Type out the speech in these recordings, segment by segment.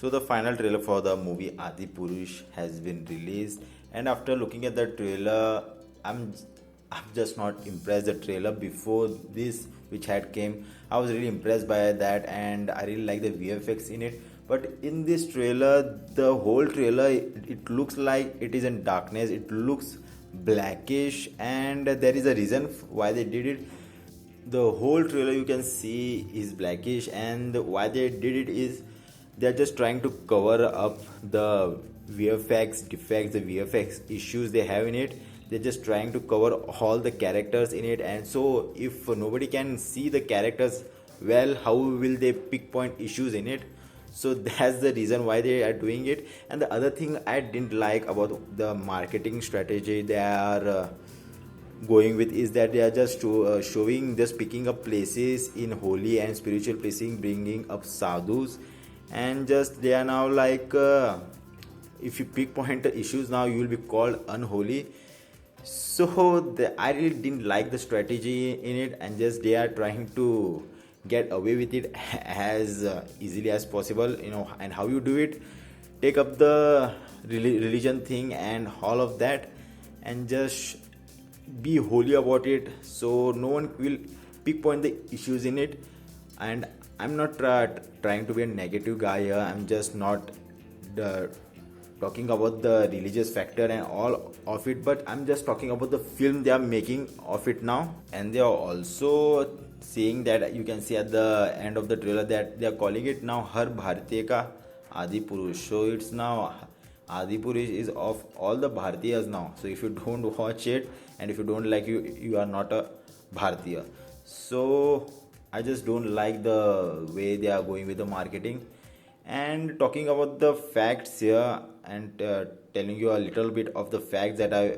So the final trailer for the movie Adipurush has been released, and after looking at the trailer, I'm I'm just not impressed. The trailer before this, which had came, I was really impressed by that, and I really like the VFX in it. But in this trailer, the whole trailer, it looks like it is in darkness. It looks blackish, and there is a reason why they did it. The whole trailer you can see is blackish, and why they did it is they're just trying to cover up the VFX defects, the VFX issues they have in it. They're just trying to cover all the characters in it, and so if nobody can see the characters well, how will they pinpoint issues in it? So that's the reason why they are doing it. And the other thing I didn't like about the marketing strategy they are going with is that they are just showing, just picking up places in holy and spiritual places, bringing up sadhus, and just they are now like if you pick point the issues, now you will be called unholy. So I really didn't like the strategy in it, and just they are trying to get away with it as easily as possible, and how you do it, take up the religion thing and all of that, and just be holy about it, so no one will pinpoint the issues in it. And I'm not trying to be a negative guy here. I'm just not the talking about the religious factor and all of it, but I'm just talking about the film they are making of it now. And they are also saying that, you can see at the end of the trailer, that they are calling it now Har Bharatiya Ka Adipurush. So it's now Adipurush is of all the Bharatiyas now. So if you don't watch it, and if you don't like, you are not a Bharatiya. So I just don't like the way they are going with the marketing. And talking about the facts here, and telling you a little bit of the facts that I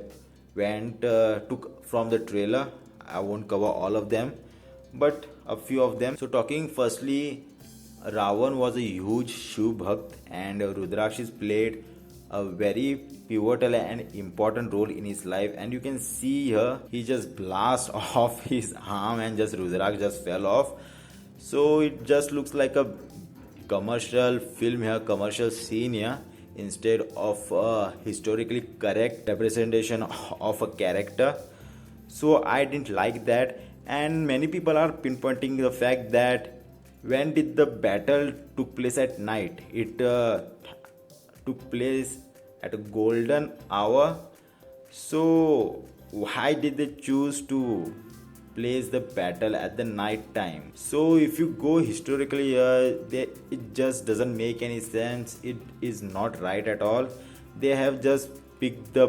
took from the trailer. I won't cover all of them, but a few of them. So talking firstly, Ravan was a huge Shiv Bhakt, and Rudraksh played a very pivotal and important role in his life. And you can see here, he just blast off his arm, and just Rudraksh just fell off. So it just looks like a commercial film here, commercial scene here, instead of a historically correct representation of a character. So I didn't like that. And many people are pinpointing the fact that when did the battle took place at night, it took place at a golden hour. So why did they choose to place the battle at the night time? So if you go historically, it just doesn't make any sense. It is not right at all. They have just picked the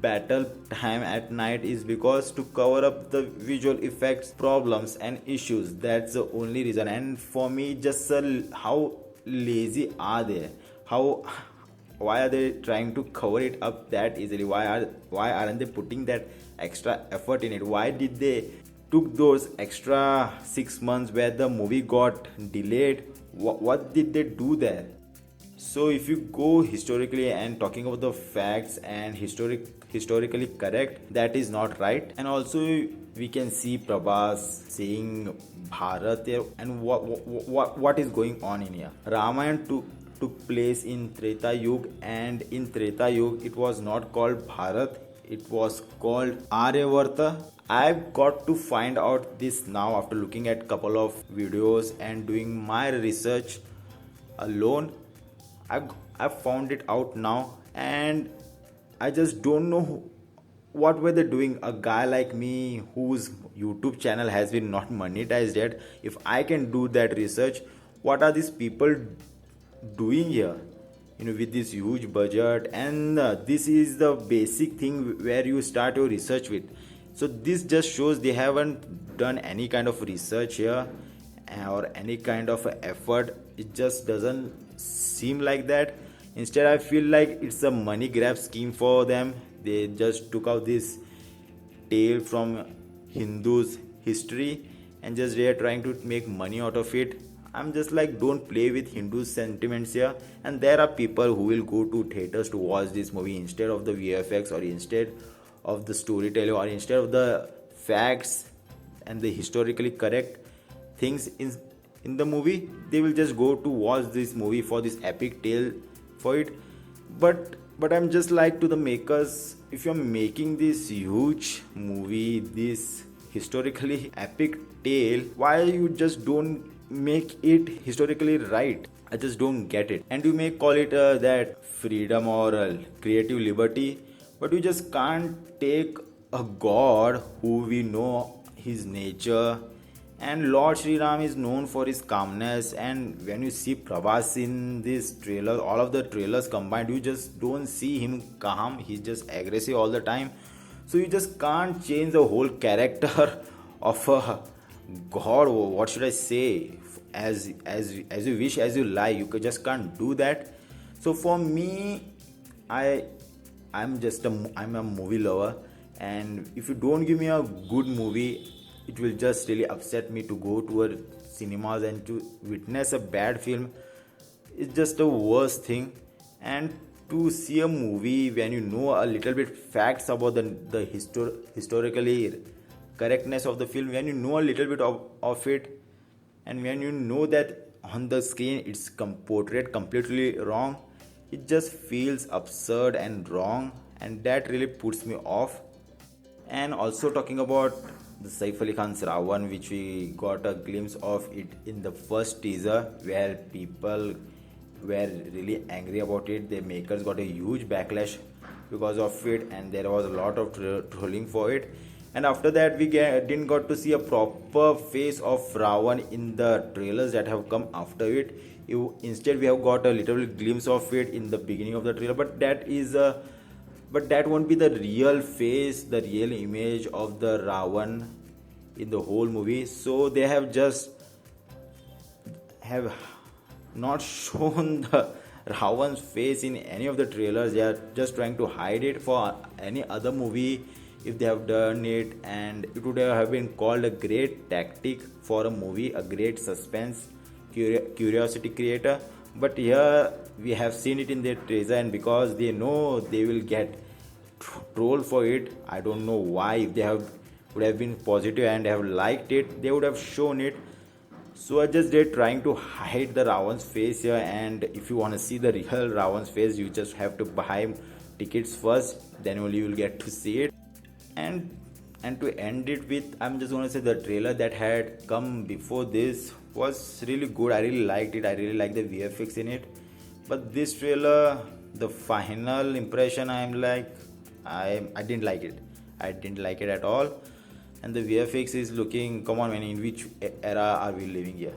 battle time at night is because to cover up the visual effects problems and issues. That's the only reason. And for me, just how lazy are they? Why are they trying to cover it up that easily? Why aren't they putting that extra effort in it? Why did they took those extra 6 months where the movie got delayed? What did they do there? So if you go historically and talking about the facts and historically correct, that is not right. And also we can see Prabhas saying Bharat there, and what is going on in here. Ramayana took place in Treta Yuga, and in Treta Yuga it was not called Bharat, it was called Aryavarta. I've got to find out this now after looking at couple of videos and doing my research alone. I've found it out now, and I just don't know what were they doing. A guy like me whose YouTube channel has been not monetized yet, if I can do that research, what are these people doing here, with this huge budget? And this is the basic thing where you start your research with. So this just shows they haven't done any kind of research here, or any kind of effort. It just doesn't seem like that. Instead, I feel like it's a money grab scheme for them. They just took out this tale from Hindus history, and just they are trying to make money out of it. I'm just like, don't play with Hindu sentiments here. And there are people who will go to theaters to watch this movie instead of the VFX, or instead of the storytelling, or instead of the facts and the historically correct things in the movie. They will just go to watch this movie for this epic tale for it. But I'm just like to the makers, if you're making this huge movie, this historically epic tale, why you just don't make it historically right? I just don't get it. And you may call it that freedom or creative liberty, but you just can't take a god who we know his nature, and Lord Sri Ram is known for his calmness. And when you see Prabhas in this trailer, all of the trailers combined, you just don't see him calm. He's just aggressive all the time. So you just can't change the whole character of a god. What should I say? As you wish, as you like. Just can't do that. So for me, I I'm a movie lover, and if you don't give me a good movie, it will just really upset me to go to a cinemas and to witness a bad film. It's just the worst thing. And to see a movie when you know a little bit facts about the historically correctness of the film, when you know a little bit of it, and when you know that on the screen it's portrayed completely wrong, it just feels absurd and wrong, and that really puts me off. And also talking about the Saif Ali Khan's Ravan, which we got a glimpse of it in the first teaser, where people were really angry about it. The makers got a huge backlash because of it, and there was a lot of trolling for it. And after that, we didn't got to see a proper face of Ravan in the trailers that have come after it. Instead, we have got a little glimpse of it in the beginning of the trailer, but that won't be the real face, the real image of the Ravan in the whole movie. So they have not shown the Ravan's face in any of the trailers. They are just trying to hide it. For any other movie, if they have done it, and it would have been called a great tactic for a movie, a great suspense curiosity creator. But here we have seen it in their trailer, and because they know they will get trolled for it, I don't know why. If they would have been positive and have liked it, they would have shown it. So I just did trying to hide the Ravan's face here. And if you want to see the real Ravan's face, you just have to buy tickets first, then only you will get to see it. And to end it with, I'm just going to say the trailer that had come before this was really good. I really liked it. I really liked the VFX in it. But this trailer, the final impression, I didn't like it. I didn't like it at all. And the VFX is looking, come on man, in which era are we living here?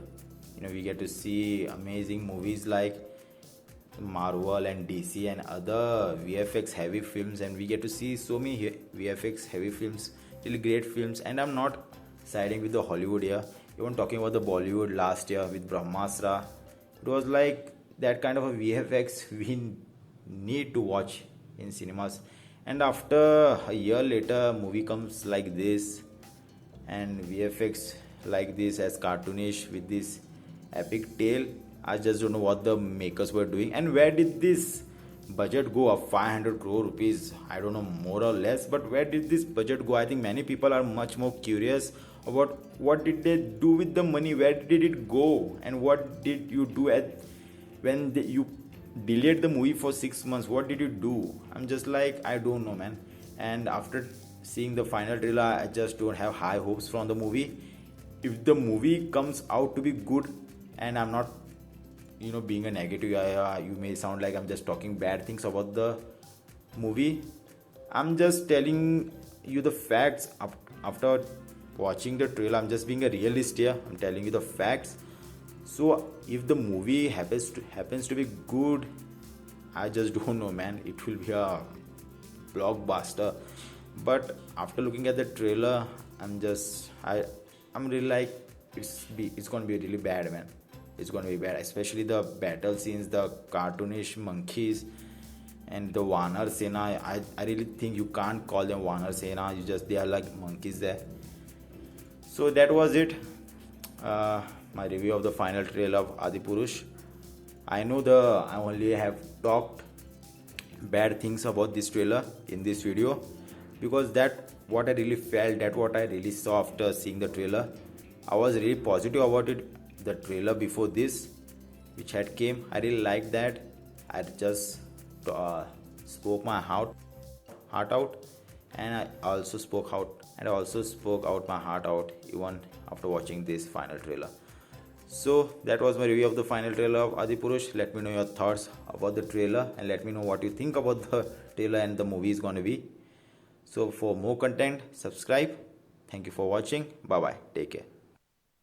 We get to see amazing movies like Marvel and DC and other VFX heavy films, and we get to see so many VFX heavy films, really great films. And I'm not siding with the Hollywood here. Even talking about the Bollywood last year with Brahmastra, it was like that kind of a VFX we need to watch in cinemas. And after a year later, movie comes like this, and VFX like this as cartoonish with this epic tale. I just don't know what the makers were doing, and where did this budget go of 500 crore rupees? I don't know, more or less, but where did this budget go? I think many people are much more curious about what did they do with the money, where did it go, and what did you do when you delayed the movie for 6 months? What did you do? I'm just like, I don't know, man. And after seeing the final trailer, I just don't have high hopes from the movie. If the movie comes out to be good, and I'm not being a negative, you may sound like I'm just talking bad things about the movie. I'm just telling you the facts. After watching the trailer, I'm just being a realist here. I'm telling you the facts. So if the movie happens to be good, I just don't know, man. It will be a blockbuster. But after looking at the trailer, I'm really like, it's gonna be really bad, man. It's gonna be bad, especially the battle scenes, the cartoonish monkeys, and the Vanar Sena. I really think you can't call them Vanar Sena. They are like monkeys there. So that was it. My review of the final trailer of Adipurush. I know I only have talked bad things about this trailer in this video, because that what I really felt, that what I really saw after seeing the trailer. I was really positive about it. the trailer before this which had came, I really liked that. I just spoke my heart out, and I also spoke out my heart out even after watching this final trailer. So that was my review of the final trailer of Adipurush. Let me know your thoughts about the trailer and let me know what you think about the trailer and the movie is gonna be. So for more content, subscribe. Thank you for watching. Bye bye. Take care.